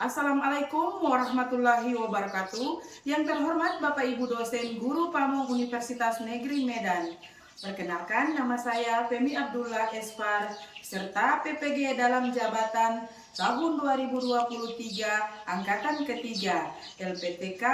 Assalamualaikum warahmatullahi wabarakatuh. Yang terhormat Bapak Ibu dosen Guru Pamong Universitas Negeri Medan. Perkenalkan, nama saya Femi Abdullah Esfar, serta PPG dalam jabatan tahun 2023 Angkatan ketiga LPTK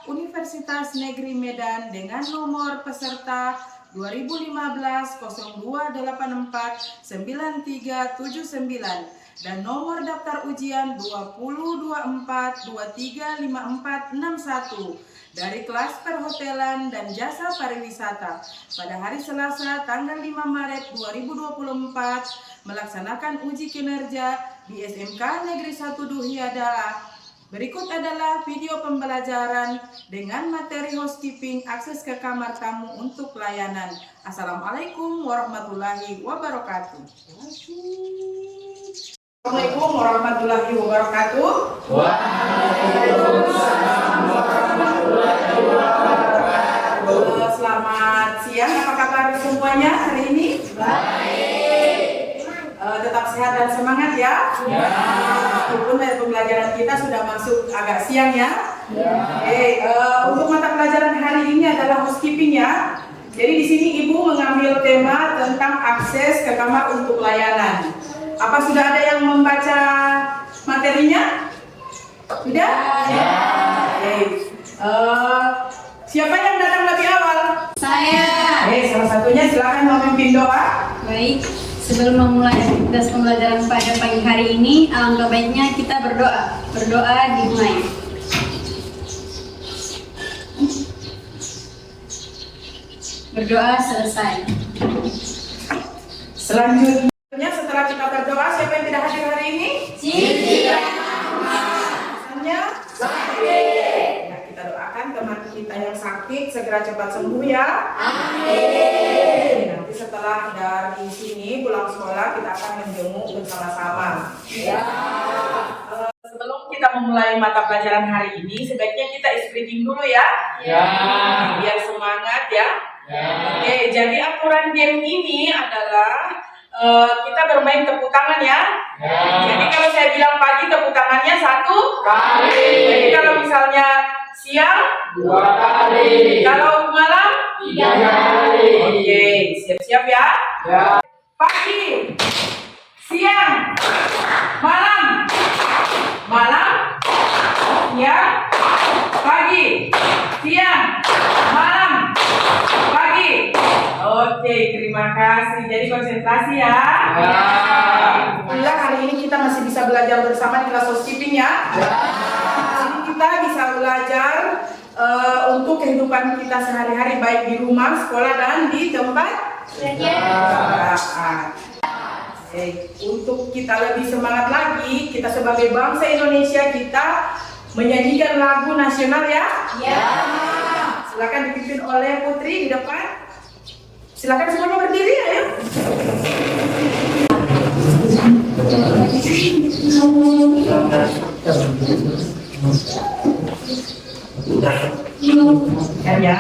Universitas Negeri Medan dengan nomor peserta 2015-0284-9379 dan nomor daftar ujian 2024-235461 dari kelas perhotelan dan jasa pariwisata pada hari Selasa tanggal 5 Maret 2024 melaksanakan uji kinerja di SMK Negeri 1 Duhiadalah. Berikut adalah video pembelajaran dengan materi housekeeping akses ke kamar tamu untuk pelayanan. Assalamualaikum warahmatullahi wabarakatuh. Assalamualaikum warahmatullahi wabarakatuh. Waalaikumsalam warahmatullahi wabarakatuh. Selamat siang, apa kabar semuanya hari ini? Baik. Tetap sehat dan semangat ya. Ya. Meskipun pembelajaran kita sudah masuk agak siang ya. Ya. Oke, untuk mata pelajaran hari ini adalah housekeeping ya. Jadi di sini Ibu mengambil tema tentang akses ke kamar untuk pelayanan. Apa sudah ada yang membaca materinya? Sudah? Ya. Oke. Siapa yang datang lebih awal? Saya. Salah satunya silakan memimpin doa. Baik, sebelum memulai aktivitas pembelajaran pada pagi hari ini, alangkah baiknya kita berdoa. Berdoa dimulai. Berdoa selesai. Selanjutnya setelah kita berdoa, siapa yang tidak hadir hari ini? Siti. Alasannya sakit. Ya, kita doakan teman kita yang sakit segera cepat sembuh ya. Amin. Nanti setelah dari sini pulang sekolah kita akan menjenguk bersama-sama. Ya. Sebelum kita memulai mata pelajaran hari ini, sebaiknya kita speaking dulu ya. Ya. Biar semangat ya. Ya. Oke, jadi aturan game ini adalah kita bermain tepuk tangan ya. Ya. Jadi kalau saya bilang pagi tepuk tangannya 1 kali. Jadi kalau misalnya siang 2 kali. Kalau malam 3 kali. Oke, siap-siap ya. Ya. Pagi, siang, malam, siang, pagi, siang, malam, pagi. Oke, terima kasih. Jadi konsentrasi ya. Alhamdulillah hari ini kita masih bisa belajar bersama di kelas housekeeping ya. Jadi kita bisa belajar untuk kehidupan kita sehari-hari baik di rumah, sekolah dan di tempat kerja. Untuk kita lebih semangat lagi, kita sebagai bangsa Indonesia kita menyanyikan lagu nasional ya. Ya. Silakan dipimpin oleh Putri di depan. Silakan semuanya berdiri, ayo. Ya.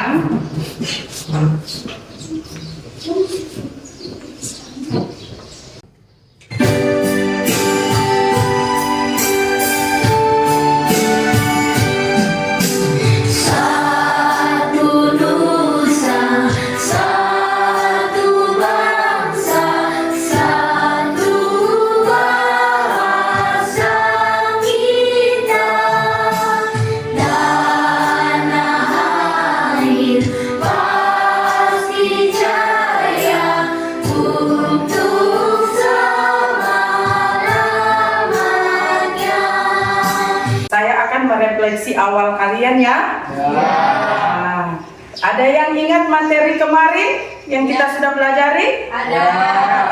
Refleksi awal kalian ya. Nah, ada yang ingat materi kemarin yang kita sudah pelajari? Ada.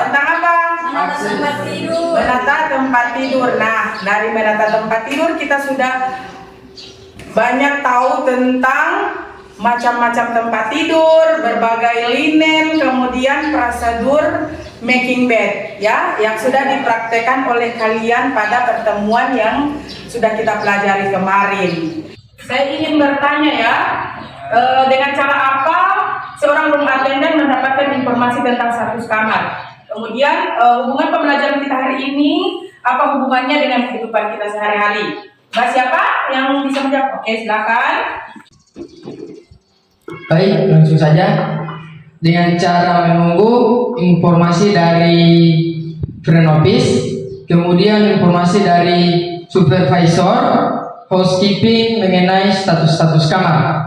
Tentang apa? menata tempat tidur. Nah, dari menata tempat tidur kita sudah banyak tahu tentang macam-macam tempat tidur, berbagai linen, kemudian prosedur making bed ya, yang sudah dipraktekkan oleh kalian pada pertemuan yang sudah kita pelajari kemarin. Saya ingin bertanya ya, dengan cara apa seorang room attendant mendapatkan informasi tentang status kamar? Kemudian hubungan pembelajaran kita hari ini, apa hubungannya dengan kehidupan kita sehari-hari? Mbak siapa yang bisa menjawab? Oke, silakan. Baik, langsung saja. Dengan cara menunggu informasi dari front office, kemudian informasi dari supervisor, housekeeping mengenai status-status kamar.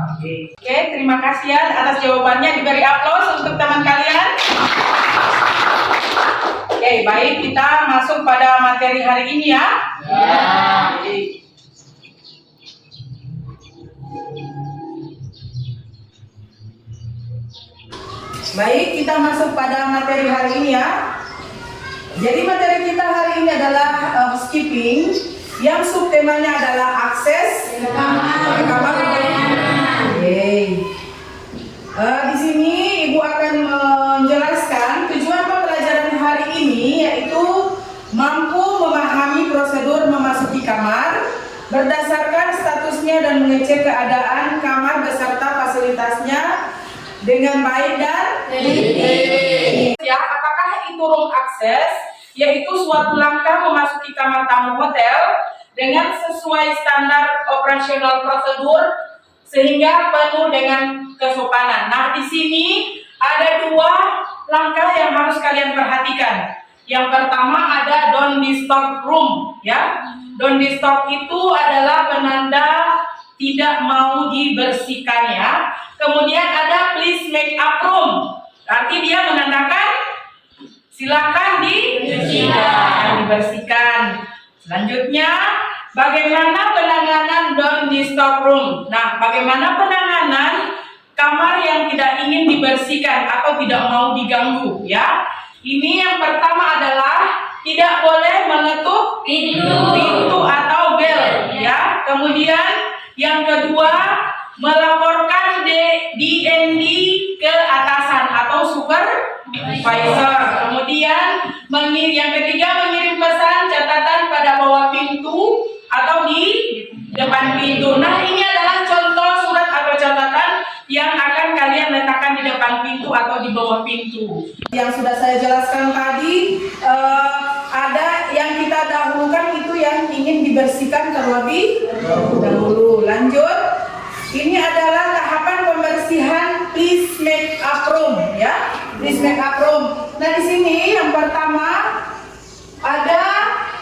Oke, terima kasih ya atas jawabannya. Diberi aplaus untuk teman kalian. Oke, baik, kita masuk pada materi hari ini ya. Oke. Baik, kita masuk pada materi hari ini ya. Jadi materi kita hari ini adalah housekeeping, yang subtemanya adalah akses ke kamar. Di sini Ibu akan menjelaskan tujuan pembelajaran hari ini, yaitu mampu memahami prosedur memasuki kamar berdasarkan statusnya dan mengecek keadaan kamar beserta fasilitasnya dengan baik dan teliti. Ya, apakah itu room access? Yaitu suatu langkah memasuki kamar tamu hotel dengan sesuai standar operasional prosedur sehingga penuh dengan kesopanan. Nah, di sini ada dua langkah yang harus kalian perhatikan. Yang pertama ada don't disturb room, ya. Don't disturb itu adalah penanda tidak mau dibersihkan ya. Kemudian ada please make up room. Arti dia menandakan silakan dibersihkan. Selanjutnya, bagaimana penanganan don't disturb room? Nah, bagaimana penanganan kamar yang tidak ingin dibersihkan atau tidak mau diganggu ya? Ini yang pertama adalah tidak boleh mengetuk pintu atau bel ya. Kemudian yang kedua, melaporkan DND ke atasan atau supervisor. Kemudian yang ketiga, mengirim pesan catatan pada bawah pintu atau di depan pintu. Nah, ini adalah contoh surat atau catatan yang akan kalian letakkan di depan pintu atau di bawah pintu. Yang sudah saya jelaskan tadi, ada yang kita dahulukan itu yang ingin dibersihkan terlebih dahulu. Lanjut. Ini adalah tahapan pembersihan please make up room ya. Please make up room. Nah, di sini yang pertama ada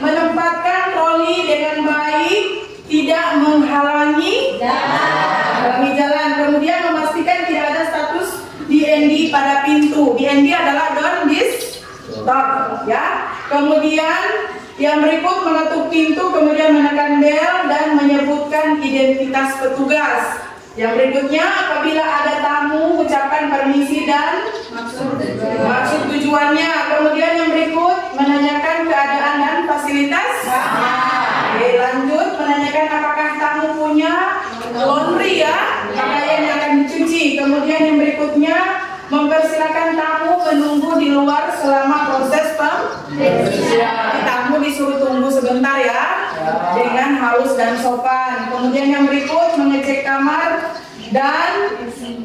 menempatkan troli dengan baik, tidak menghalangi jalan. Kemudian memastikan tidak ada status DND pada pintu. DND adalah don't disturb ya. Kemudian yang berikut mengetuk pintu, kemudian menekan bel dan menyebutkan identitas petugas. Yang berikutnya, apabila ada tamu, ucapkan permisi dan maksud tujuannya. Kemudian yang berikut, menanyakan keadaan dan fasilitas. Oke, lanjut, menanyakan apakah tamu punya laundry ya, pakaian yang akan dicuci. Kemudian yang berikutnya, mempersilakan tamu menunggu di luar selama proses pembersihan. Tamu disuruh tunggu sebentar ya, dengan halus dan sopan. Kemudian yang berikut, mengecek kamar dan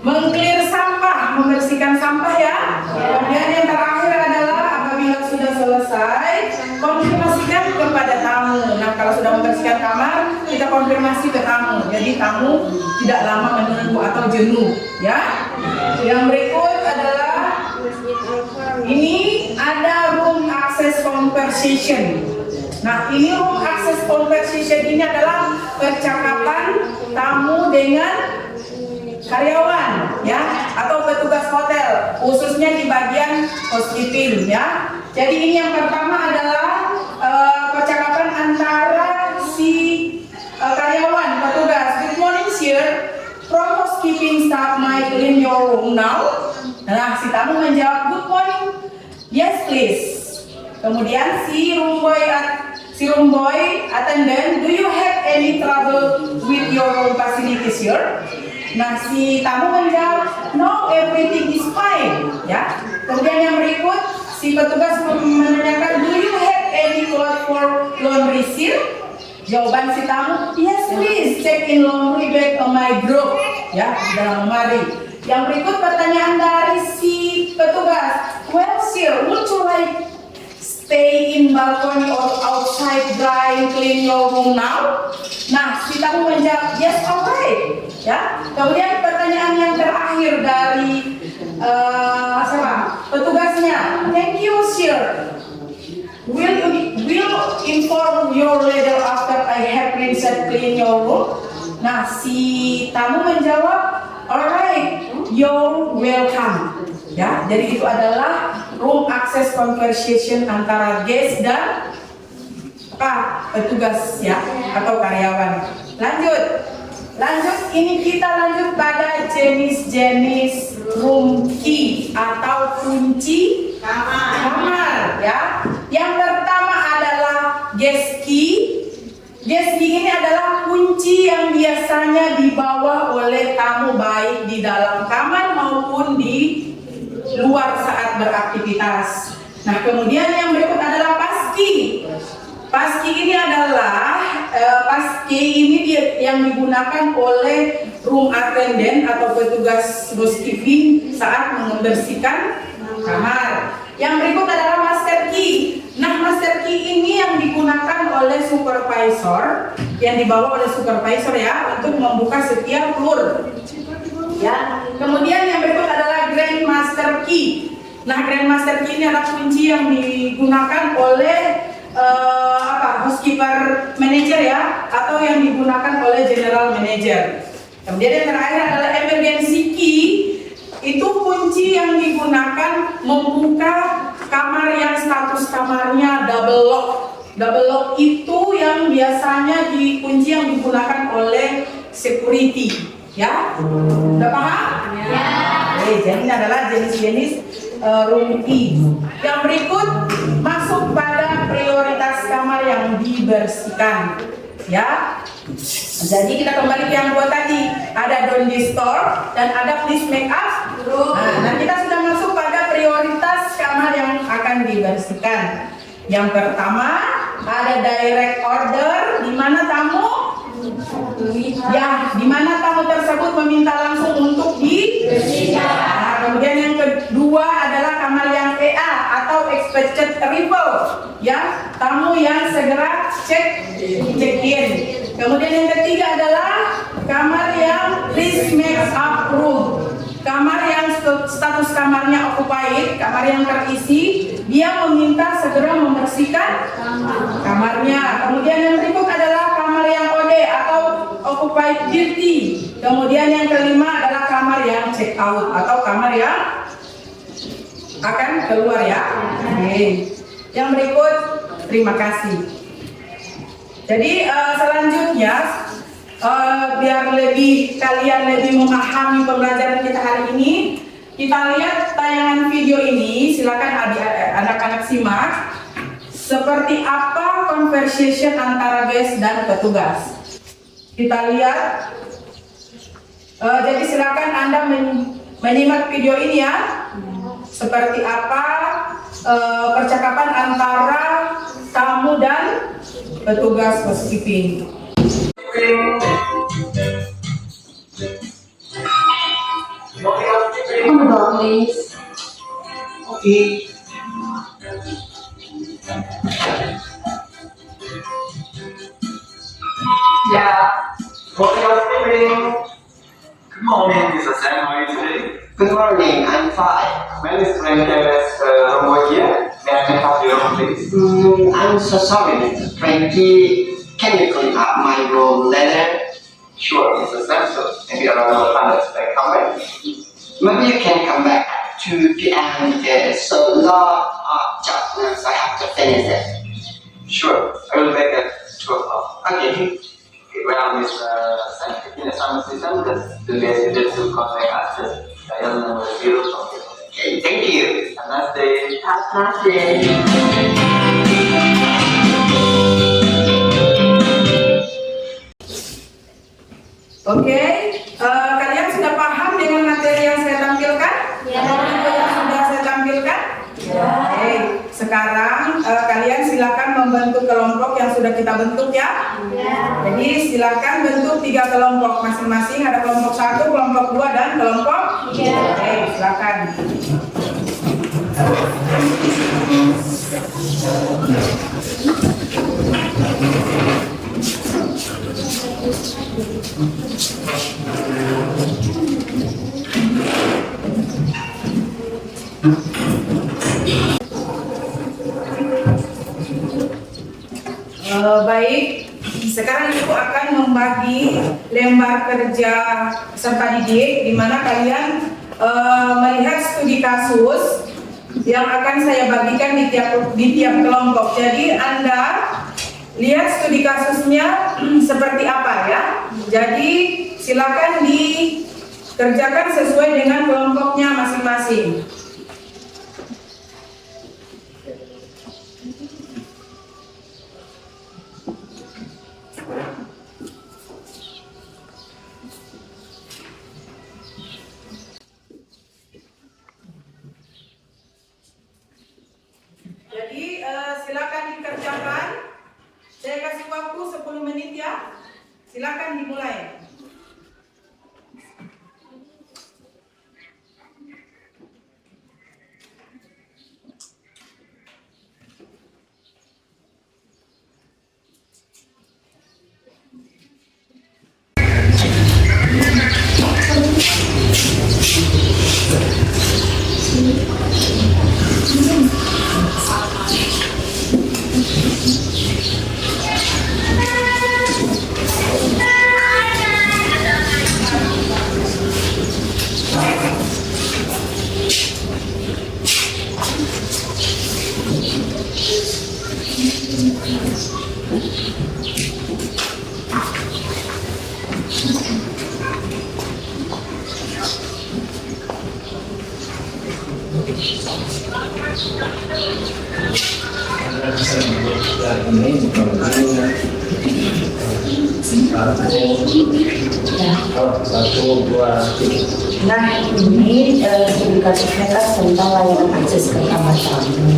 mengclear sampah, membersihkan sampah ya. Kemudian yang terakhir adalah apabila sudah selesai, konfirmasikan kepada tamu. Nah, kalau sudah membersihkan kamar, kita konfirmasi ke tamu. Jadi tamu tidak lama menunggu atau jenuh ya. Yang berikut adalah ini ada room access conversation. Nah, ini room access conversation ini adalah percakapan tamu dengan karyawan ya, atau petugas hotel, khususnya di bagian housekeeping ya. Jadi ini yang pertama adalah percakapan antara si karyawan, petugas. Good morning sir, from housekeeping staff might clean your room now. Nah, si tamu menjawab good morning, yes please. Kemudian si room boy attendant, do you have any trouble with your room facilities here? Nah, si tamu menjawab, no, everything is fine. Ya. Kemudian yang berikut, si petugas menanyakan, do you have any clothes for laundry here? Jawaban si tamu, yes please, check in laundry bag on my group. Ya, di dalam lemari. Yang berikut pertanyaan dari si petugas, well sir, would you like stay in balcony or outside dry clean your room now? Nah, si tamu menjawab, yes alright. Ya. Kemudian pertanyaan yang terakhir dari petugasnya, thank you sir. Will inform your leader after I have clean your room? Nah, si tamu menjawab, alright, you're welcome. Ya, jadi itu adalah room access conversation antara guest dan petugas ya atau karyawan. Lanjut, ini kita lanjut pada jenis-jenis room key atau kunci kamar ya. Yang pertama adalah guest key. Guest key ini adalah kunci yang biasanya dibawa oleh tamu baik di dalam kamar maupun di luar saat beraktivitas. Nah, kemudian yang berikut adalah passkey. Passkey ini adalah yang digunakan oleh room attendant atau petugas housekeeping saat membersihkan kamar. Yang berikut adalah master key. Nah, master key ini yang digunakan oleh supervisor, yang dibawa oleh supervisor ya untuk membuka setiap floor. Ya. Kemudian yang berikut adalah grand master key. Nah, grand master key ini adalah kunci yang digunakan oleh housekeeper manager ya, atau yang digunakan oleh general manager. Kemudian yang terakhir adalah emergency key. Itu kunci yang digunakan membuka kamar yang status kamarnya double lock. Double lock itu yang biasanya kunci yang digunakan oleh security. Ya, udah paham? Ya. Oke, jadi ini adalah jenis-jenis room key. Yang berikut masuk pada prioritas kamar yang dibersihkan. Ya. Jadi kita kembali ke yang dua tadi, ada don't disturb dan ada please make up. Nah, kita sudah masuk pada prioritas kamar yang akan dibersihkan. Yang pertama ada direct order, di mana tamu di mana tamu tersebut meminta langsung untuk dibersihkan. Nah, kemudian yang kedua adalah kamar yang EA atau expected arrival, ya, tamu yang segera check in. Kemudian yang ketiga adalah kamar yang please make up room, kamar yang status kamarnya occupied, kamar yang terisi, dia meminta segera membersihkan kamarnya. Kemudian yang berikut adalah kamar yang OD atau occupied duty. Kemudian yang kelima adalah kamar yang check out atau kamar yang akan keluar ya. Oke. Yang berikut, terima kasih. Jadi selanjutnya biar kalian lebih memahami pembelajaran kita hari ini, kita lihat tayangan video ini. Silakan anak-anak simak seperti apa conversation antara guest dan petugas. Kita lihat. Jadi silakan Anda menyimak video ini ya. Seperti apa percakapan antara tamu dan petugas housekeeping. On the door, please. Okay. Yeah. Good morning, Mr. Sam. How are you today? Good morning. I'm fine. My name is Frank Romo here. May I have your room, please? I'm so sorry, Mr. Frankie. Can you clean up my room later? Sure, Mr. Sam. So maybe around 100 I come back. Maybe you can come back 2 p.m. There's a lot of chapters I have to finish it. Sure, I will back at 2 o'clock. Okay. Well, Mr. Sam, in some system, the resident to contact us. Just dial number 0 from here. Okay, thank you. Have a nice day. Have a nice day. Sekarang kalian silakan membentuk kelompok yang sudah kita bentuk ya. Jadi silakan bentuk 3 kelompok masing-masing. Ada kelompok 1, kelompok 2, dan kelompok 3. Oke, silakan. Baik, sekarang Ibu akan membagi lembar kerja peserta didik, di mana kalian melihat studi kasus yang akan saya bagikan di tiap kelompok. Jadi Anda lihat studi kasusnya seperti apa ya. Jadi silakan dikerjakan sesuai dengan kelompoknya masing-masing. Jadi silakan dikerjakan. Saya kasih waktu 10 menit ya. Silakan dimulai. Nah, ini studi kasusnya kan tentang layanan akses ke kamar tamu.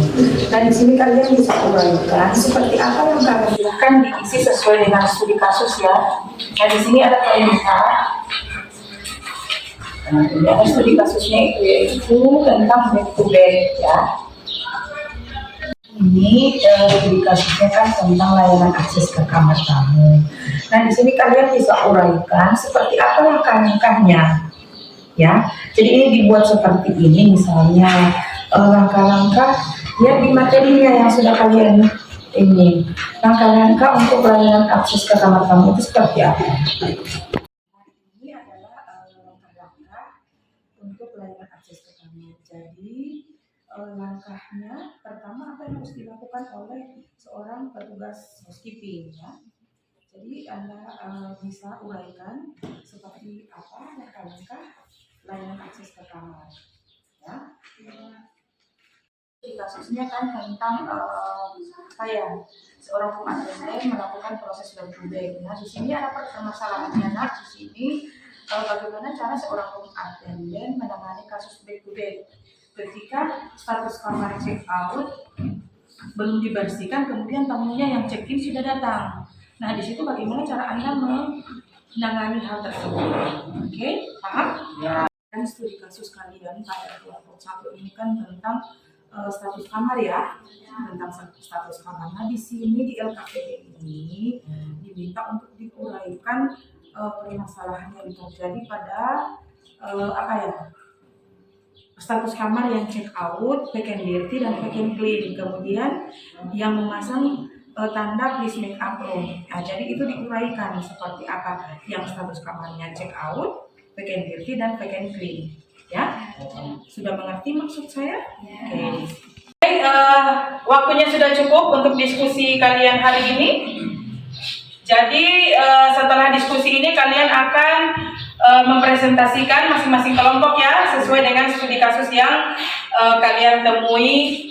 Nah, di sini kalian bisa uraikan seperti apa yang kalian silahkan diisi sesuai dengan studi kasus ya. Nah, di sini ada perintah. Nah, ini ada studi kasusnya yaitu tentang back to back ya. Ini studi kasusnya kan tentang layanan akses ke kamar tamu. Nah, di sini kalian bisa uraikan seperti apa langkah-langkahnya. Ya, jadi ini dibuat seperti ini, misalnya langkah-langkah ya di materinya yang sudah kalian ini. Langkah-langkah untuk layanan akses ke kamar tamu itu seperti apa? Ini adalah langkah-langkah untuk layanan akses ke kamar. Jadi langkahnya pertama apa yang harus dilakukan oleh seorang petugas housekeeping ya. Jadi Anda bisa uraikan seperti apa langkah-langkah layanan akses ke kamar ya. Di kasusnya kan tentang seorang pengaten melakukan proses back to back. Nah, di sini ada permasalahannya. Nah, di sini bagaimana cara seorang pengaten menangani kasus back to back ketika status kamar check out belum dibersihkan, kemudian tamunya yang check in sudah datang. Nah, di situ bagaimana cara Anda menangani hal tersebut? Oke, paham? Ya. Dan studi kasus kalian pada kelompok 1 ini kan tentang status kamar ya, tentang status kamar. Nah, di sini di LKPD ini diminta untuk diuraikan permasalahan yang terjadi pada status kamar yang check out, check and dirty, dan check and clean. Kemudian yang memasang tanda please make up room. Nah, jadi itu diuraikan seperti apa yang status kamarnya check out, check and dirty, dan check and clean. Ya, sudah mengerti maksud saya? Oke. Waktunya sudah cukup untuk diskusi kalian hari ini. Jadi setelah diskusi ini kalian akan mempresentasikan masing-masing kelompok ya, sesuai dengan studi kasus yang kalian temui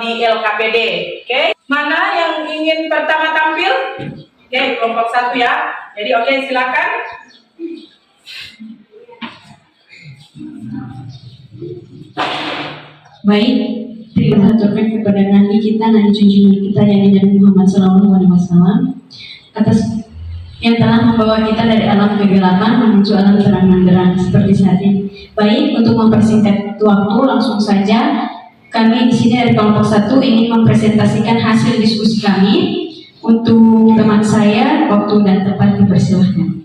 di LKPD. Oke, mana yang ingin pertama tampil? Oke, kelompok 1 ya. Jadi oke, silakan. Baik, terima haturkan kepada Nabi kita, Nabi junjungan kita yang Nabi Muhammad SAW atas yang telah membawa kita dari alam kegelapan menuju alam terang benderang seperti saat ini. Baik, untuk mempersingkat waktu langsung saja kami di sini dari kelompok 1 ingin mempresentasikan hasil diskusi kami. Untuk teman saya, waktu dan tempat dipersilahkan.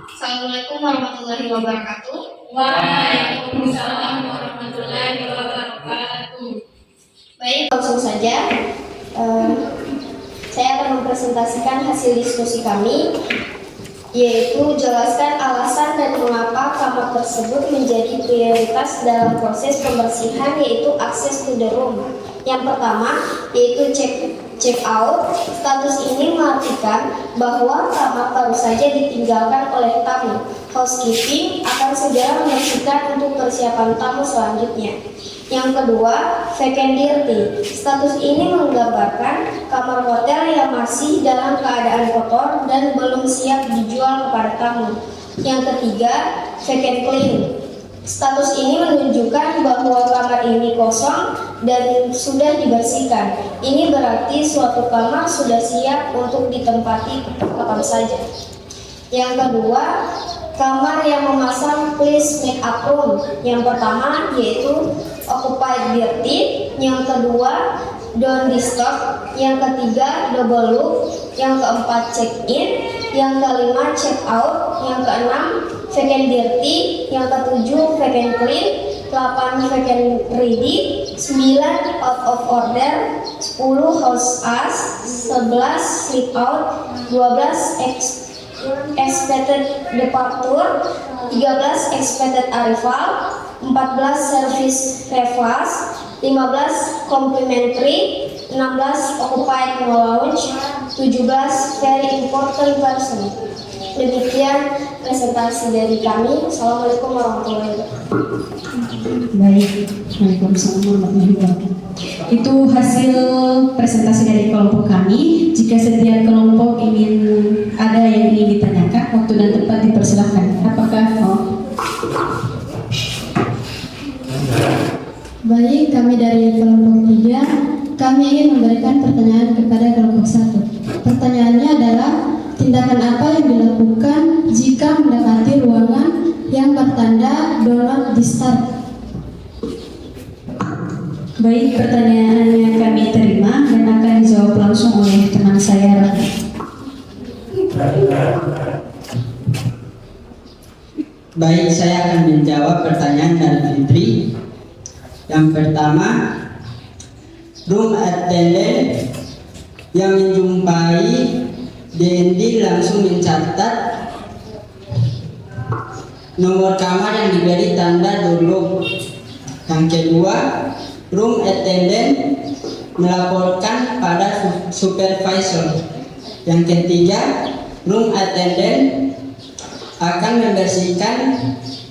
Assalamualaikum warahmatullahi wabarakatuh. Waalaikumsalam warahmatullahi wabarakatuh. Baik, langsung saja. Saya akan mempresentasikan hasil diskusi kami, yaitu jelaskan alasan dan mengapa kamar tersebut menjadi prioritas dalam proses pembersihan, yaitu access to the room. Yang pertama, yaitu check out. Status ini mengartikan bahwa kamar baru saja ditinggalkan oleh tamu. Housekeeping akan segera membersihkan untuk persiapan tamu selanjutnya. Yang kedua, vacant dirty. Status ini menggambarkan kamar hotel yang masih dalam keadaan kotor dan belum siap dijual kepada tamu. Yang ketiga, vacant clean. Status ini menunjukkan bahwa kamar ini kosong dan sudah dibersihkan. Ini berarti suatu kamar sudah siap untuk ditempati kapan saja. Yang kedua, kamar yang memasang please make up room. Yang pertama yaitu occupied dirty, yang kedua don't disturb, yang ketiga double look, yang keempat check in, yang kelima check out, yang keenam vacant dirty, yang ketujuh vacant clean, 8 vacant ready, 9 out of order, 10 house us, 11 sleep out, 12 expected departure, 13 expected arrival, 14 service request, 15 complimentary, 16 occupied no lounge, 17 very important person. Demikian presentasi dari kami. Assalamualaikum warahmatullahi wabarakatuh. Baik, Waalaikumsalam warahmatullahi wabarakatuh. Itu hasil presentasi dari kelompok kami. Jika setiap kelompok ada yang ingin ditanyakan, waktu dan tempat dipersilahkan. Apakah Baik, kami dari kelompok 3, kami ingin memberikan pertanyaan kepada kelompok 1. Pertanyaannya adalah, tindakan apa yang dilakukan jika mendapati ruangan yang bertanda do not disturb? Baik, pertanyaannya kami terima dan akan dijawab langsung oleh teman saya, Rani. Baik, saya akan menjawab pertanyaan dari Fitri. Yang pertama, room attendant yang menjumpai DND langsung mencatat nomor kamar yang diberi tanda dulu. Yang kedua, room attendant melaporkan pada supervisor. Yang ketiga, room attendant akan membersihkan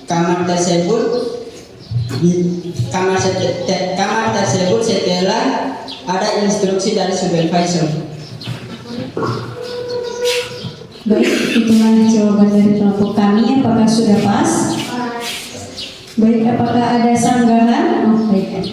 kamar tersebut setelah ada instruksi dari supervisor. Baik, itulah jawaban dari kelompok kami. Apakah sudah pas? Baik, apakah ada sanggahan? Baik.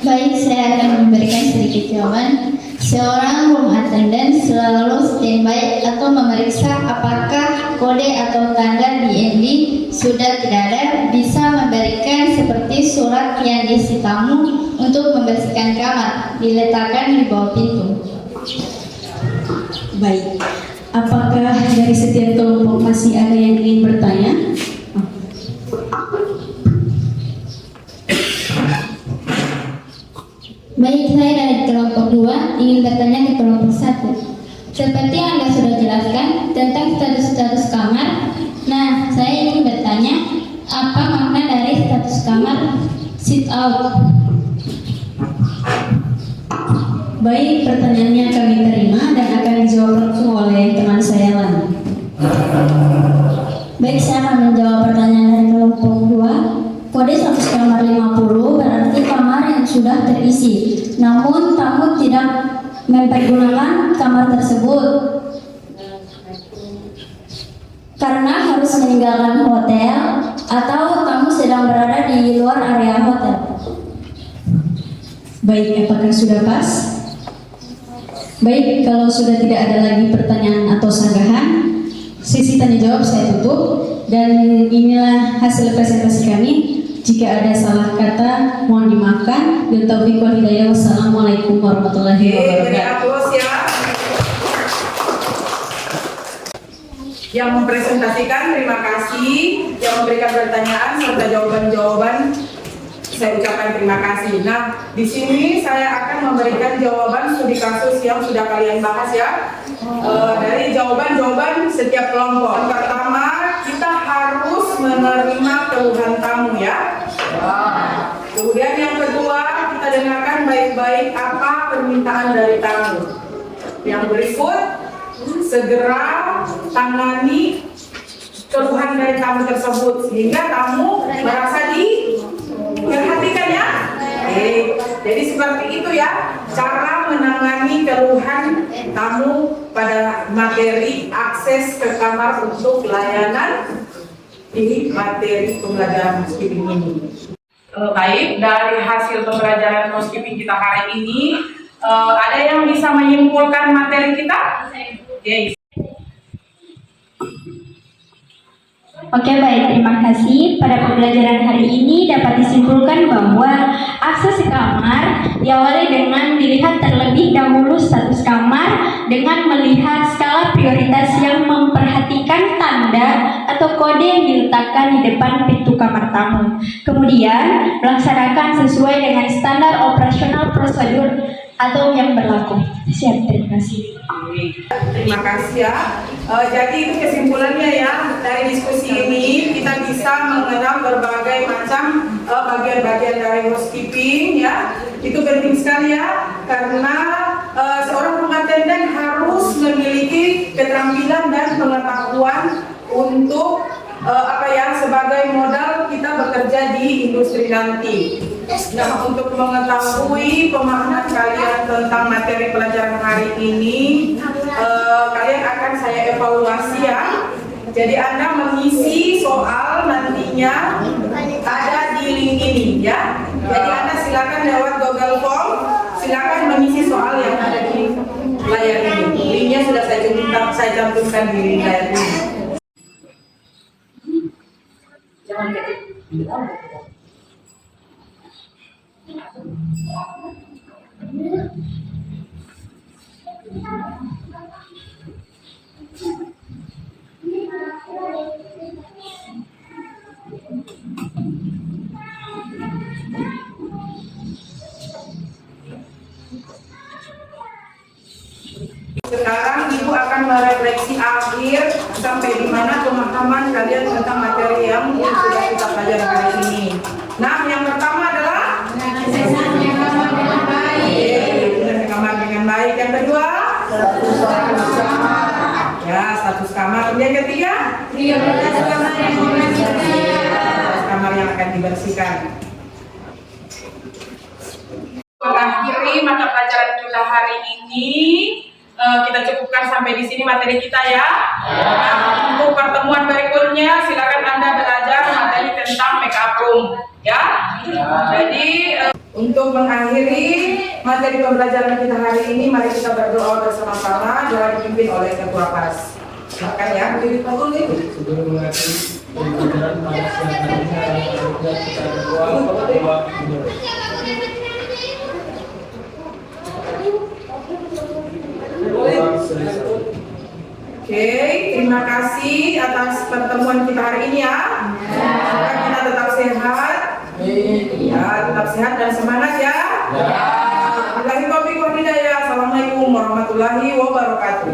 Baik, saya akan memberikan sedikit jawaban. Seorang room attendant selalu standby atau memeriksa apakah kode atau tanda DND sudah tidak ada, bisa memberikan seperti surat yang diisi tamu untuk membersihkan kamar, diletakkan di bawah pintu. Baik, apakah dari setiap kelompok masih ada yang ingin bertanya? Baik, saya dari kelompok 2 ingin bertanya ke kelompok 1. Seperti yang Anda sudah jelaskan tentang status-status kamar, nah saya ingin bertanya, apa makna dari status kamar sit out? Baik, pertanyaannya kami terima dan akan dijawab langsung oleh teman saya, Lan. Baik, saya akan menjawab pertanyaan dari kelompok 2. Kode status kamar 50 berarti kamar yang sudah terisi, namun tamu tidak mempergunakan kamar tersebut karena harus harus meninggalkan hotel atau tamu sedang berada di luar area hotel? Baik, apakah sudah pas? Baik, kalau sudah tidak ada lagi pertanyaan atau sanggahan, sesi tanya jawab saya tutup. Dan inilah hasil presentasi kami. Jika ada salah kata, mohon dimaafkan. Dan taufiq wal hidayah. Wassalamualaikum warahmatullahi Beri wabarakatuh. aplaus ya. Yang mempresentasikan terima kasih, yang memberikan pertanyaan serta jawaban-jawaban saya ucapkan terima kasih. Nah, di sini saya akan memberikan jawaban studi kasus yang sudah kalian bahas ya. Dari jawaban-jawaban setiap kelompok. Yang pertama, kita harus menerima keluhan tamu ya. Kemudian yang kedua, kita dengarkan baik-baik apa permintaan dari tamu. Yang berikut, segera tangani keluhan dari tamu tersebut sehingga tamu merasa diperhatikan ya. Jadi seperti itu ya cara menangani keluhan tamu pada materi akses ke kamar untuk layanan di materi pembelajaran housekeeping ini. Baik, dari hasil pembelajaran housekeeping kita hari ini, ada yang bisa menyimpulkan materi kita? Oke. Oke, baik, terima kasih. Pada pembelajaran hari ini dapat disimpulkan bahwa akses ke kamar diawali dengan dilihat terlebih dahulu status kamar dengan melihat skala prioritas yang memperhatikan tanda atau kode yang diletakkan di depan pintu kamar tamu. Kemudian, melaksanakan sesuai dengan standar operasional prosedur atau yang berlaku. Siap, terima kasih. Terima kasih ya. Jadi itu kesimpulannya ya dari diskusi ini kita bisa mengenal berbagai macam bagian-bagian dari housekeeping ya. Itu penting sekali ya karena seorang room attendant harus memiliki keterampilan dan pengetahuan untuk sebagai modal kita bekerja di industri nanti. Nah, untuk mengetahui pemahaman kalian tentang materi pelajaran hari ini, kalian akan saya evaluasi ya. Jadi Anda mengisi soal nantinya ada di link ini ya. Jadi Anda silakan lewat Google Form, silakan mengisi soal yang ada di layar ini. Linknya sudah saya cantumkan di layar ini. Jangan ketik. Sekarang Ibu akan merefleksi akhir sampai di mana pemahaman kalian tentang materi yang sudah kita pelajari hari ini. Nah, yang pertama adalah kamar dengan baik. Yang kedua, status kamar. Ya, status kamar. Yang ketiga, prioritas kamar yang kamar yang akan dibersihkan. Mengakhiri mata pelajaran kita hari ini. Kita cukupkan sampai di sini materi kita ya. Nah, untuk pertemuan berikutnya silakan Anda belajar materi tentang make up room ya. Jadi untuk mengakhiri materi pembelajaran kita hari ini, mari kita berdoa bersama-sama. Doa dipimpin oleh Ketua PAS. Silakan ya, berdiri dulu nih. Sebelum mengakhiri pembelajaran pada siang hari ini, kita berdoa. Oke, terima kasih atas pertemuan kita hari ini ya. Semoga kita tetap sehat. Ya, tetap sehat dan semangat ya. Assalamualaikum warahmatullahi wabarakatuh.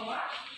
bawah.